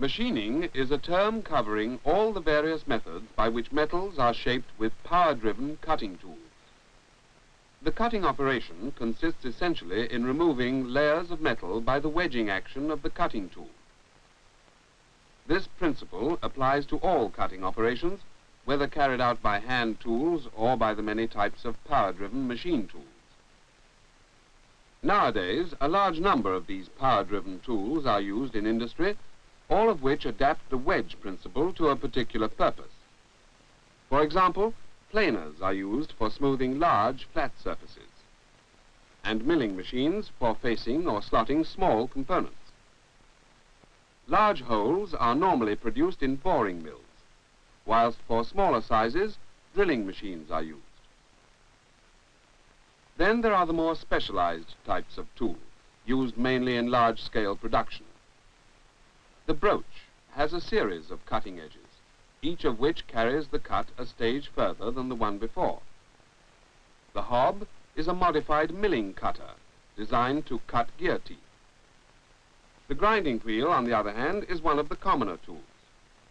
Machining is a term covering all the various methods by which metals are shaped with power-driven cutting tools. The cutting operation consists essentially in removing layers of metal by the wedging action of the cutting tool. This principle applies to all cutting operations, whether carried out by hand tools or by the many types of power-driven machine tools. Nowadays, a large number of these power-driven tools are used in industry, all of which adapt the wedge principle to a particular purpose. For example, planers are used for smoothing large, flat surfaces, and milling machines for facing or slotting small components. Large holes are normally produced in boring mills, whilst for smaller sizes, drilling machines are used. Then there are the more specialized types of tool, used mainly in large-scale production. The broach has a series of cutting edges, each of which carries the cut a stage further than the one before. The hob is a modified milling cutter, designed to cut gear teeth. The grinding wheel, on the other hand, is one of the commoner tools.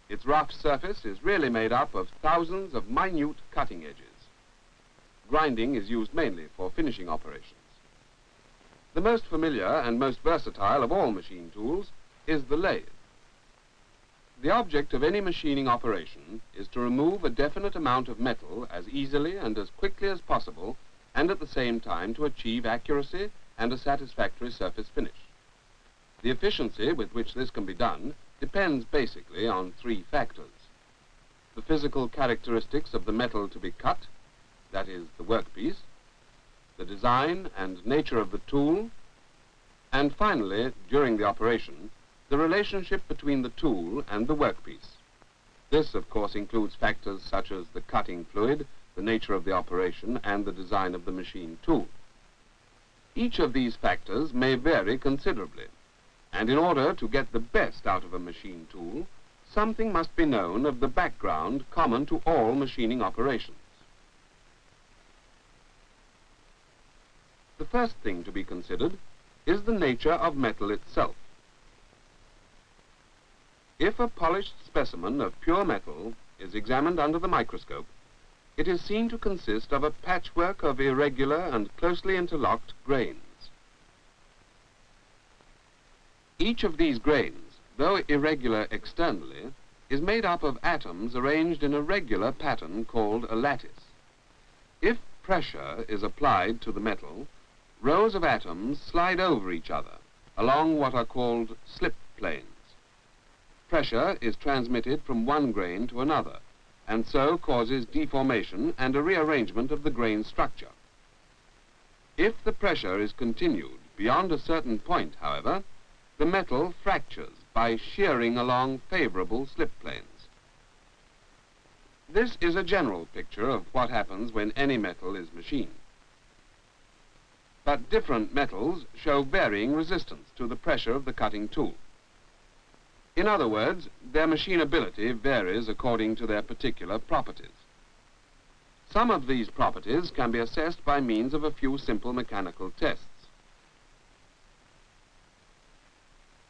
Its rough surface is really made up of thousands of minute cutting edges. Grinding is used mainly for finishing operations. The most familiar and most versatile of all machine tools is the lathe. The object of any machining operation is to remove a definite amount of metal as easily and as quickly as possible, and at the same time to achieve accuracy and a satisfactory surface finish. The efficiency with which this can be done depends basically on three factors: the physical characteristics of the metal to be cut, that is, the workpiece, the design and nature of the tool, and finally, during the operation, the relationship between the tool and the workpiece. This, of course, includes factors such as the cutting fluid, the nature of the operation, and the design of the machine tool. Each of these factors may vary considerably, and in order to get the best out of a machine tool, something must be known of the background common to all machining operations. The first thing to be considered is the nature of metal itself. If a polished specimen of pure metal is examined under the microscope, it is seen to consist of a patchwork of irregular and closely interlocked grains. Each of these grains, though irregular externally, is made up of atoms arranged in a regular pattern called a lattice. If pressure is applied to the metal, rows of atoms slide over each other along what are called slip planes. Pressure is transmitted from one grain to another, and so causes deformation and a rearrangement of the grain structure. If the pressure is continued beyond a certain point, however, the metal fractures by shearing along favorable slip planes. This is a general picture of what happens when any metal is machined. But different metals show varying resistance to the pressure of the cutting tool. In other words, their machinability varies according to their particular properties. Some of these properties can be assessed by means of a few simple mechanical tests.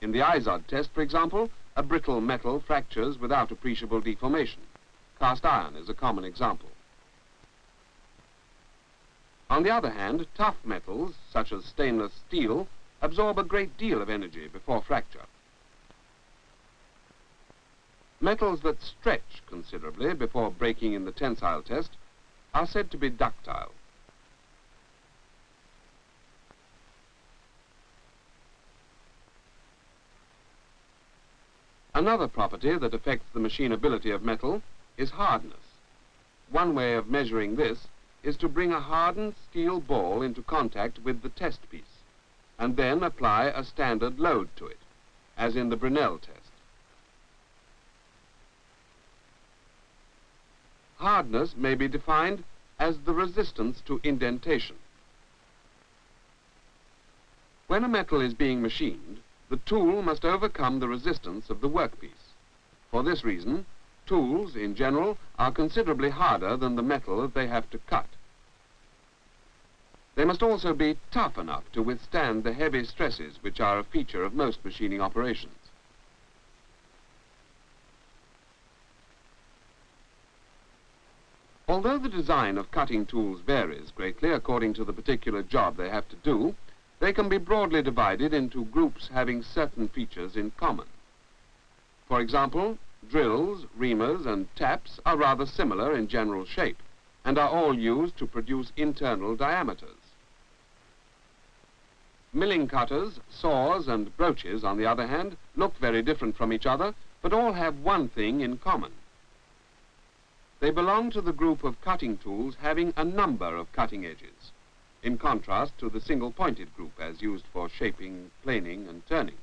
In the Izod test, for example, a brittle metal fractures without appreciable deformation. Cast iron is a common example. On the other hand, tough metals, such as stainless steel, absorb a great deal of energy before fracture. Metals that stretch considerably before breaking in the tensile test are said to be ductile. Another property that affects the machinability of metal is hardness. One way of measuring this is to bring a hardened steel ball into contact with the test piece, and then apply a standard load to it, as in the Brinell test. Hardness may be defined as the resistance to indentation. When a metal is being machined, the tool must overcome the resistance of the workpiece. For this reason, tools, in general, are considerably harder than the metal that they have to cut. They must also be tough enough to withstand the heavy stresses which are a feature of most machining operations. Although the design of cutting tools varies greatly according to the particular job they have to do, they can be broadly divided into groups having certain features in common. For example, drills, reamers, and taps are rather similar in general shape and are all used to produce internal diameters. Milling cutters, saws, and broaches, on the other hand, look very different from each other, but all have one thing in common. They belong to the group of cutting tools having a number of cutting edges, in contrast to the single-pointed group as used for shaping, planing, and turning.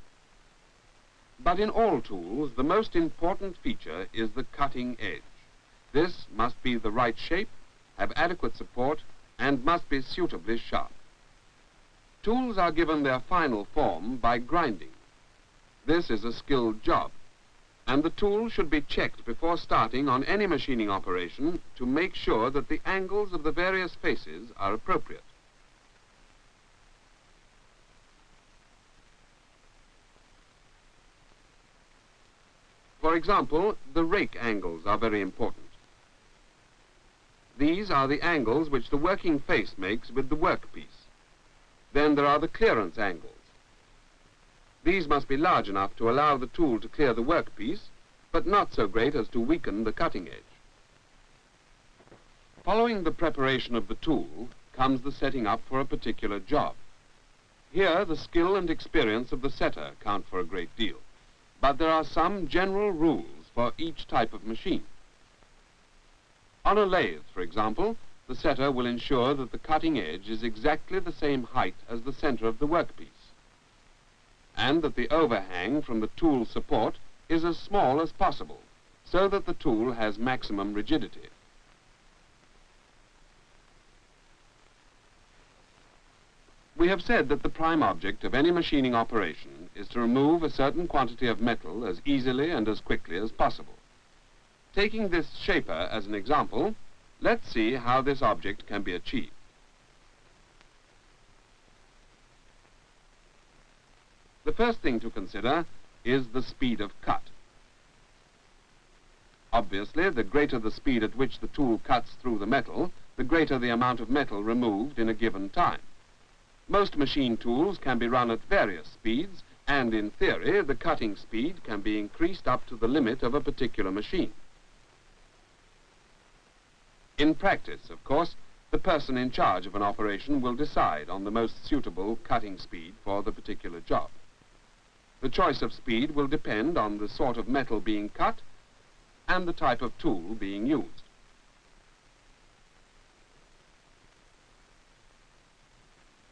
But in all tools, the most important feature is the cutting edge. This must be the right shape, have adequate support, and must be suitably sharp. Tools are given their final form by grinding. This is a skilled job, and the tool should be checked before starting on any machining operation to make sure that the angles of the various faces are appropriate. For example, the rake angles are very important. These are the angles which the working face makes with the workpiece. Then there are the clearance angles. These must be large enough to allow the tool to clear the workpiece, but not so great as to weaken the cutting edge. Following the preparation of the tool comes the setting up for a particular job. Here, the skill and experience of the setter count for a great deal, but there are some general rules for each type of machine. On a lathe, for example, the setter will ensure that the cutting edge is exactly the same height as the center of the workpiece, and that the overhang from the tool support is as small as possible, so that the tool has maximum rigidity. We have said that the prime object of any machining operation is to remove a certain quantity of metal as easily and as quickly as possible. Taking this shaper as an example, let's see how this object can be achieved. The first thing to consider is the speed of cut. Obviously, the greater the speed at which the tool cuts through the metal, the greater the amount of metal removed in a given time. Most machine tools can be run at various speeds, and in theory, the cutting speed can be increased up to the limit of a particular machine. In practice, of course, the person in charge of an operation will decide on the most suitable cutting speed for the particular job. The choice of speed will depend on the sort of metal being cut and the type of tool being used.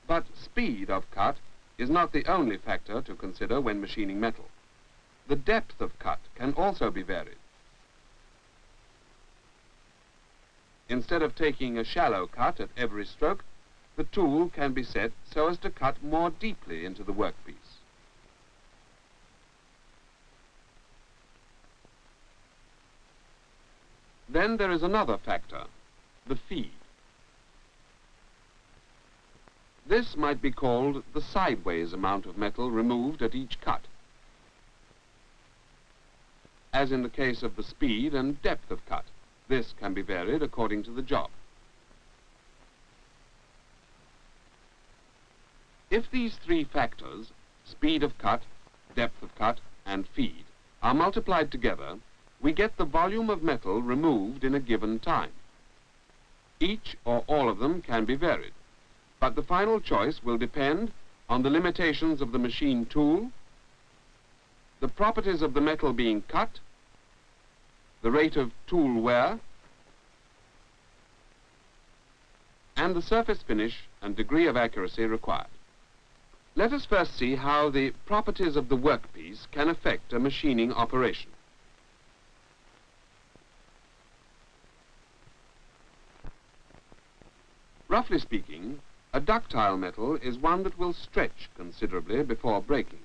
But speed of cut is not the only factor to consider when machining metal. The depth of cut can also be varied. Instead of taking a shallow cut at every stroke, the tool can be set so as to cut more deeply into the workpiece. Then there is another factor, the feed. This might be called the sideways amount of metal removed at each cut, as in the case of the speed and depth of cut. This can be varied according to the job. If these three factors, speed of cut, depth of cut, and feed, are multiplied together, we get the volume of metal removed in a given time. Each or all of them can be varied, but the final choice will depend on the limitations of the machine tool, the properties of the metal being cut, the rate of tool wear, and the surface finish and degree of accuracy required. Let us first see how the properties of the workpiece can affect a machining operation. Roughly speaking, a ductile metal is one that will stretch considerably before breaking.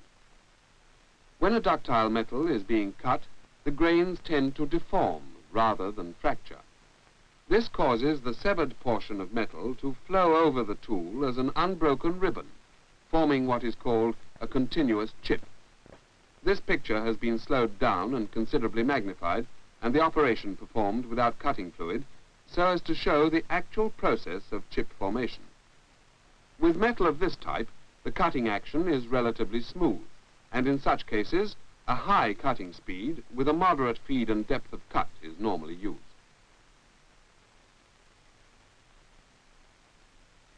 When a ductile metal is being cut, the grains tend to deform rather than fracture. This causes the severed portion of metal to flow over the tool as an unbroken ribbon, forming what is called a continuous chip. This picture has been slowed down and considerably magnified, and the operation performed without cutting fluid so as to show the actual process of chip formation. With metal of this type, the cutting action is relatively smooth, and in such cases, a high cutting speed with a moderate feed and depth of cut is normally used.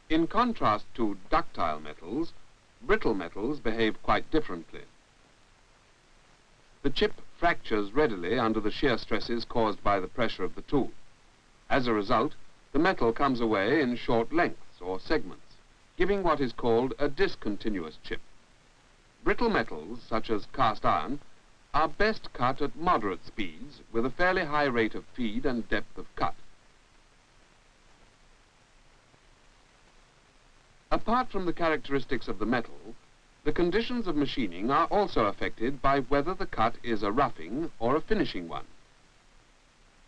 In contrast to ductile metals, brittle metals behave quite differently. The chip fractures readily under the shear stresses caused by the pressure of the tool. As a result, the metal comes away in short lengths or segments, giving what is called a discontinuous chip. Brittle metals, such as cast iron, are best cut at moderate speeds with a fairly high rate of feed and depth of cut. Apart from the characteristics of the metal, the conditions of machining are also affected by whether the cut is a roughing or a finishing one.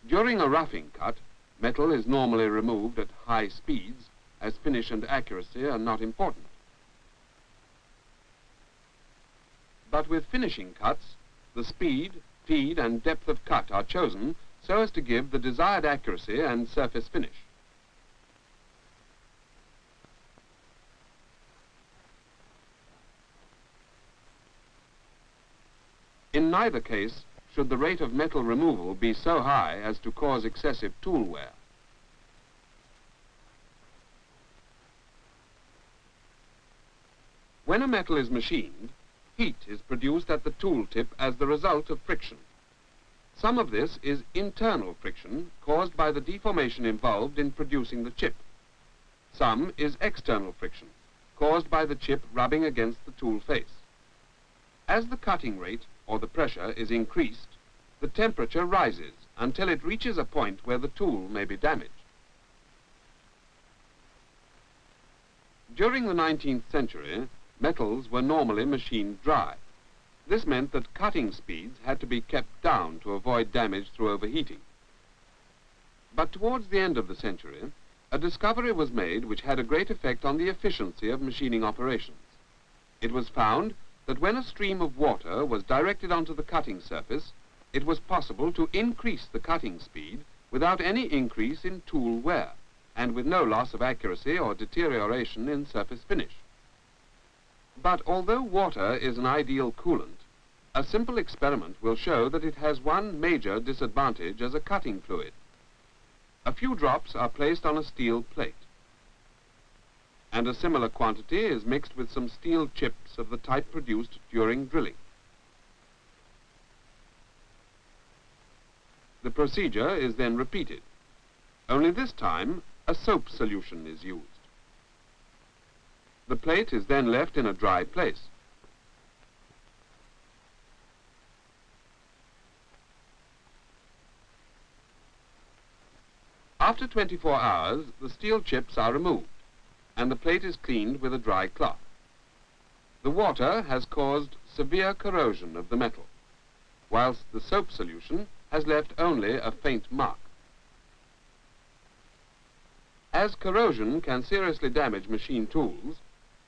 During a roughing cut, metal is normally removed at high speeds, as finish and accuracy are not important. But with finishing cuts, the speed, feed and depth of cut are chosen so as to give the desired accuracy and surface finish. In neither case should the rate of metal removal be so high as to cause excessive tool wear. When a metal is machined, heat is produced at the tool tip as the result of friction. Some of this is internal friction caused by the deformation involved in producing the chip. Some is external friction caused by the chip rubbing against the tool face. As the cutting rate or the pressure is increased, the temperature rises until it reaches a point where the tool may be damaged. During the 19th century, metals were normally machined dry. This meant that cutting speeds had to be kept down to avoid damage through overheating. But towards the end of the century, a discovery was made which had a great effect on the efficiency of machining operations. It was found that when a stream of water was directed onto the cutting surface, it was possible to increase the cutting speed without any increase in tool wear, and with no loss of accuracy or deterioration in surface finish. But although water is an ideal coolant, a simple experiment will show that it has one major disadvantage as a cutting fluid. A few drops are placed on a steel plate, and a similar quantity is mixed with some steel chips of the type produced during drilling. The procedure is then repeated. Only this time, a soap solution is used. The plate is then left in a dry place. After 24 hours, the steel chips are removed, and the plate is cleaned with a dry cloth. The water has caused severe corrosion of the metal, whilst the soap solution has left only a faint mark. As corrosion can seriously damage machine tools,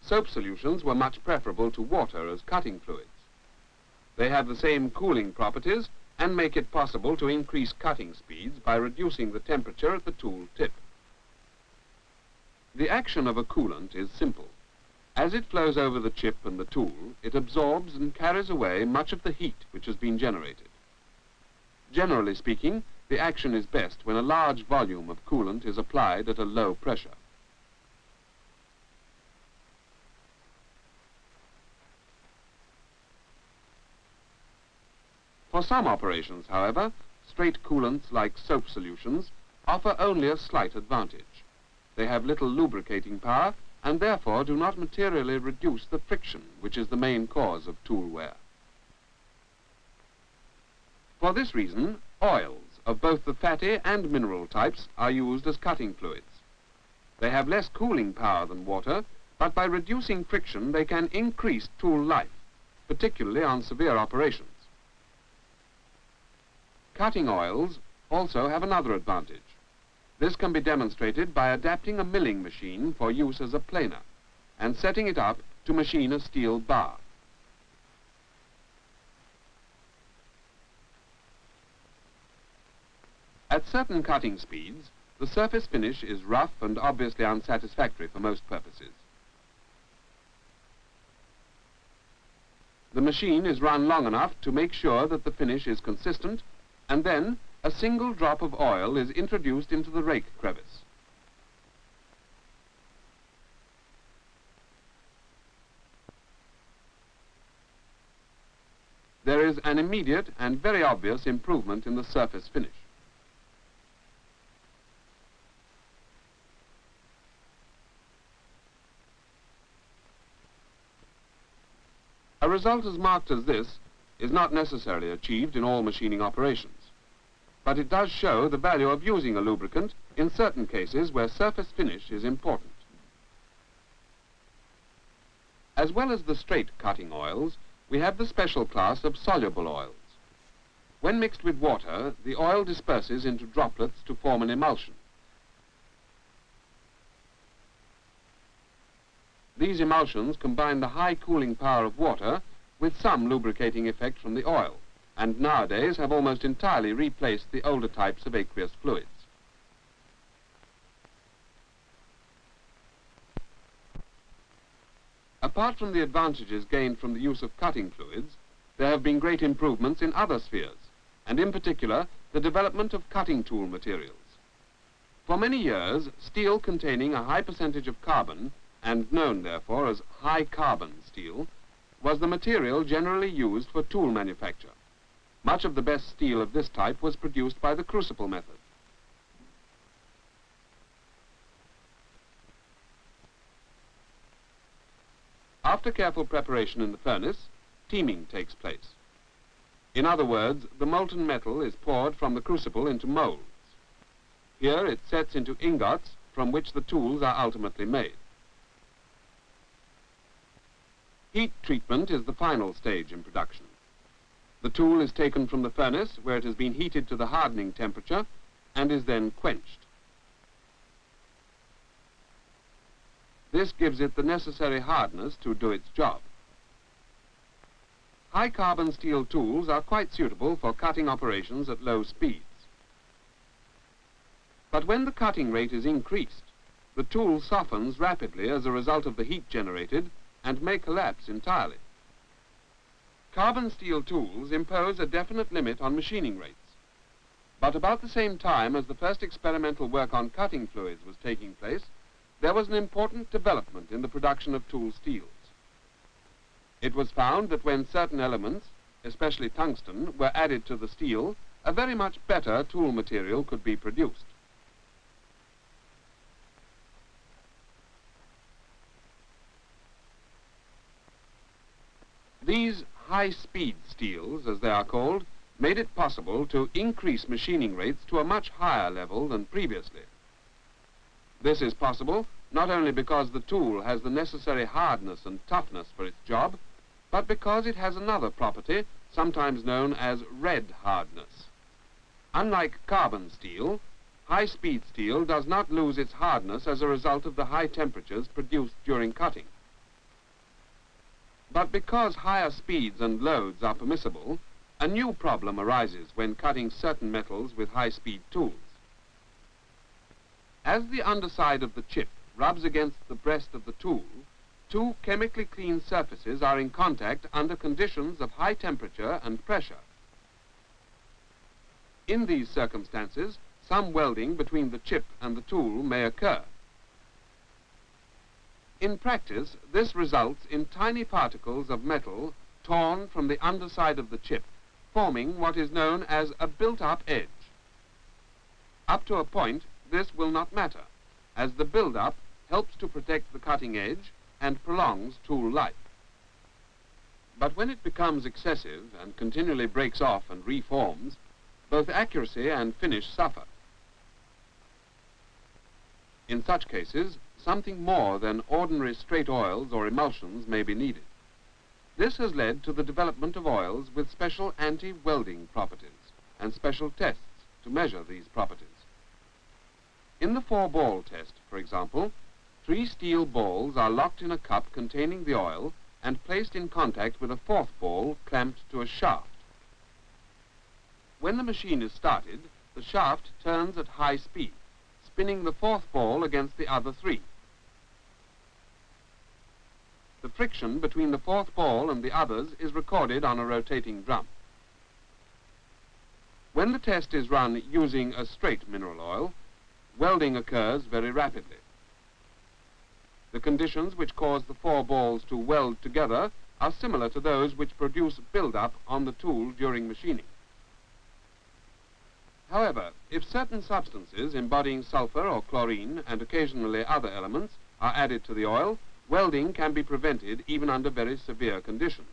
soap solutions were much preferable to water as cutting fluids. They have the same cooling properties and make it possible to increase cutting speeds by reducing the temperature at the tool tip. The action of a coolant is simple. As it flows over the chip and the tool, it absorbs and carries away much of the heat which has been generated. Generally speaking, the action is best when a large volume of coolant is applied at a low pressure. For some operations, however, straight coolants like soap solutions offer only a slight advantage. They have little lubricating power and therefore do not materially reduce the friction, which is the main cause of tool wear. For this reason, oils of both the fatty and mineral types are used as cutting fluids. They have less cooling power than water, but by reducing friction they can increase tool life, particularly on severe operations. Cutting oils also have another advantage. This can be demonstrated by adapting a milling machine for use as a planer and setting it up to machine a steel bar. At certain cutting speeds, the surface finish is rough and obviously unsatisfactory for most purposes. The machine is run long enough to make sure that the finish is consistent, and then a single drop of oil is introduced into the rake crevice. There is an immediate and very obvious improvement in the surface finish. A result as marked as this is not necessarily achieved in all machining operations, but it does show the value of using a lubricant in certain cases where surface finish is important. As well as the straight cutting oils, we have the special class of soluble oils. When mixed with water, the oil disperses into droplets to form an emulsion. These emulsions combine the high cooling power of water with some lubricating effect from the oil, and nowadays have almost entirely replaced the older types of aqueous fluids. Apart from the advantages gained from the use of cutting fluids, there have been great improvements in other spheres, and in particular, the development of cutting tool materials. For many years, steel containing a high percentage of carbon, and known therefore as high carbon steel, was the material generally used for tool manufacture. Much of the best steel of this type was produced by the crucible method. After careful preparation in the furnace, teaming takes place. In other words, the molten metal is poured from the crucible into molds. Here it sets into ingots from which the tools are ultimately made. Heat treatment is the final stage in production. The tool is taken from the furnace where it has been heated to the hardening temperature and is then quenched. This gives it the necessary hardness to do its job. High carbon steel tools are quite suitable for cutting operations at low speeds. But when the cutting rate is increased, the tool softens rapidly as a result of the heat generated and may collapse entirely. Carbon steel tools impose a definite limit on machining rates. But about the same time as the first experimental work on cutting fluids was taking place, there was an important development in the production of tool steels. It was found that when certain elements, especially tungsten, were added to the steel, a very much better tool material could be produced. These high-speed steels, as they are called, made it possible to increase machining rates to a much higher level than previously. This is possible not only because the tool has the necessary hardness and toughness for its job, but because it has another property, sometimes known as red hardness. Unlike carbon steel, high-speed steel does not lose its hardness as a result of the high temperatures produced during cutting. But because higher speeds and loads are permissible, a new problem arises when cutting certain metals with high-speed tools. As the underside of the chip rubs against the breast of the tool, two chemically clean surfaces are in contact under conditions of high temperature and pressure. In these circumstances, some welding between the chip and the tool may occur. In practice, this results in tiny particles of metal torn from the underside of the chip, forming what is known as a built-up edge. Up to a point, this will not matter, as the build-up helps to protect the cutting edge and prolongs tool life. But when it becomes excessive and continually breaks off and reforms, both accuracy and finish suffer. In such cases, something more than ordinary straight oils or emulsions may be needed. This has led to the development of oils with special anti-welding properties and special tests to measure these properties. In the 4-ball test, for example, 3 steel balls are locked in a cup containing the oil and placed in contact with a 4th ball clamped to a shaft. When the machine is started, the shaft turns at high speed, spinning the fourth ball against the other three. The friction between the fourth ball and the others is recorded on a rotating drum. When the test is run using a straight mineral oil, welding occurs very rapidly. The conditions which cause the four balls to weld together are similar to those which produce build-up on the tool during machining. However, if certain substances embodying sulfur or chlorine and occasionally other elements are added to the oil, welding can be prevented even under very severe conditions.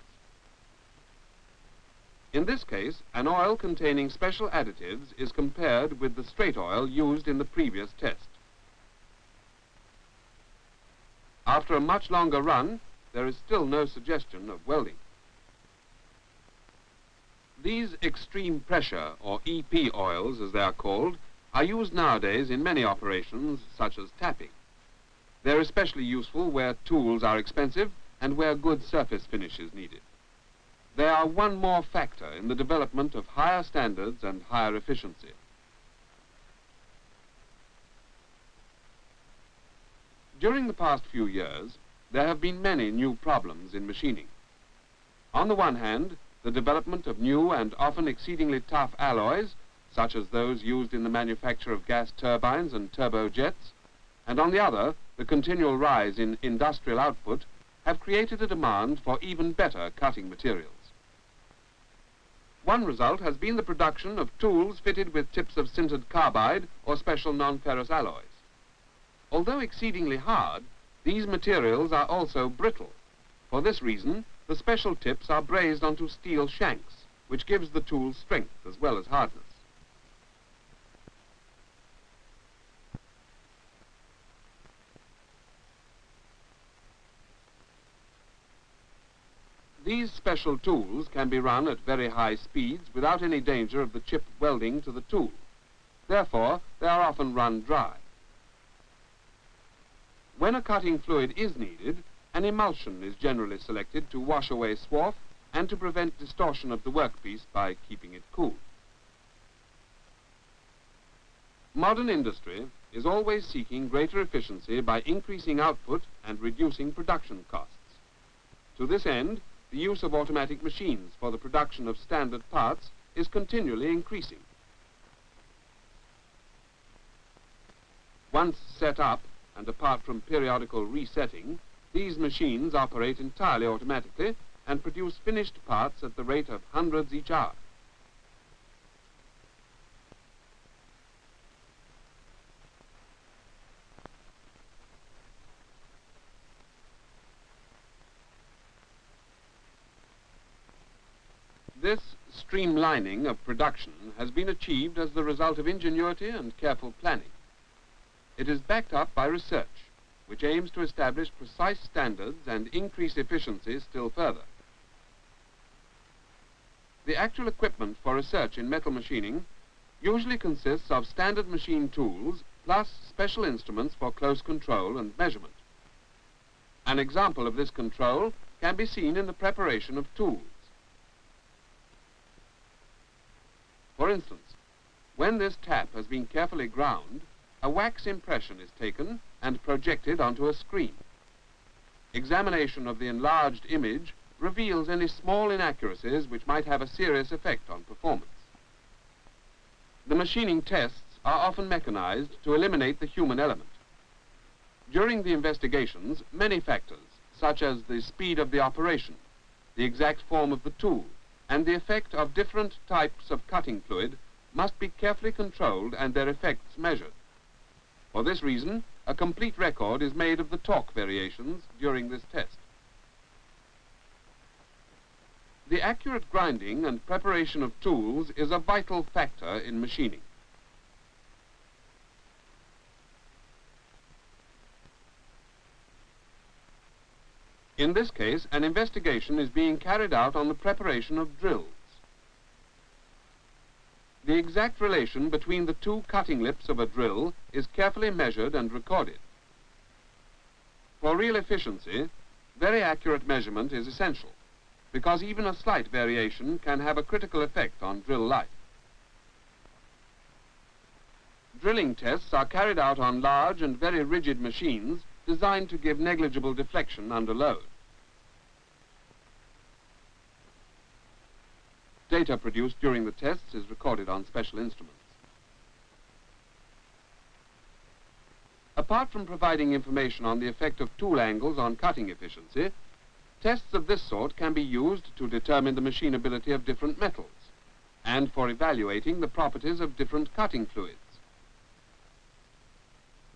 In this case, an oil containing special additives is compared with the straight oil used in the previous test. After a much longer run, there is still no suggestion of welding. These extreme pressure, or EP oils as they are called, are used nowadays in many operations such as tapping. They're especially useful where tools are expensive and where good surface finish is needed. They are one more factor in the development of higher standards and higher efficiency. During the past few years, there have been many new problems in machining. On the one hand, the development of new and often exceedingly tough alloys, such as those used in the manufacture of gas turbines and turbojets, and on the other, the continual rise in industrial output, have created a demand for even better cutting materials. One result has been the production of tools fitted with tips of sintered carbide or special non-ferrous alloys. Although exceedingly hard, these materials are also brittle. For this reason, the special tips are brazed onto steel shanks, which gives the tool strength as well as hardness. These special tools can be run at very high speeds without any danger of the chip welding to the tool. Therefore, they are often run dry. When a cutting fluid is needed, an emulsion is generally selected to wash away swarf and to prevent distortion of the workpiece by keeping it cool. Modern industry is always seeking greater efficiency by increasing output and reducing production costs. To this end, the use of automatic machines for the production of standard parts is continually increasing. Once set up, and apart from periodical resetting, these machines operate entirely automatically and produce finished parts at the rate of hundreds each hour. This streamlining of production has been achieved as the result of ingenuity and careful planning. It is backed up by research, which aims to establish precise standards and increase efficiency still further. The actual equipment for research in metal machining usually consists of standard machine tools plus special instruments for close control and measurement. An example of this control can be seen in the preparation of tools. For instance, when this tap has been carefully ground, a wax impression is taken and projected onto a screen. Examination of the enlarged image reveals any small inaccuracies which might have a serious effect on performance. The machining tests are often mechanized to eliminate the human element. During the investigations, many factors, such as the speed of the operation, the exact form of the tool, and the effect of different types of cutting fluid, must be carefully controlled and their effects measured. For this reason, a complete record is made of the torque variations during this test. The accurate grinding and preparation of tools is a vital factor in machining. In this case, an investigation is being carried out on the preparation of drills. The exact relation between the two cutting lips of a drill is carefully measured and recorded. For real efficiency, very accurate measurement is essential, because even a slight variation can have a critical effect on drill life. Drilling tests are carried out on large and very rigid machines designed to give negligible deflection under load. Data produced during the tests is recorded on special instruments. Apart from providing information on the effect of tool angles on cutting efficiency, tests of this sort can be used to determine the machinability of different metals and for evaluating the properties of different cutting fluids.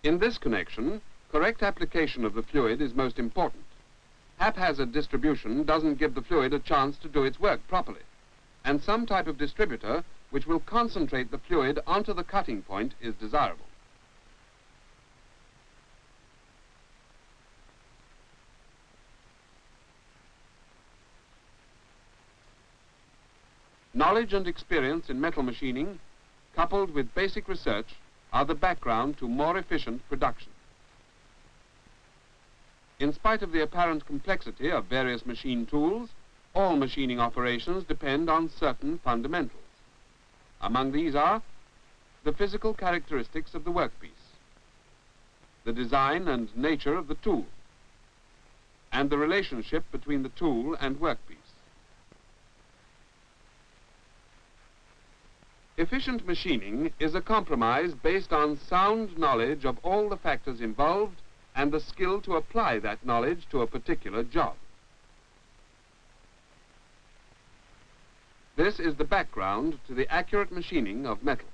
In this connection, correct application of the fluid is most important. Haphazard distribution doesn't give the fluid a chance to do its work properly, and some type of distributor which will concentrate the fluid onto the cutting point is desirable. Knowledge and experience in metal machining, coupled with basic research, are the background to more efficient production. In spite of the apparent complexity of various machine tools, all machining operations depend on certain fundamentals. Among these are the physical characteristics of the workpiece, the design and nature of the tool, and the relationship between the tool and workpiece. Efficient machining is a compromise based on sound knowledge of all the factors involved and the skill to apply that knowledge to a particular job. This is the background to the accurate machining of metal.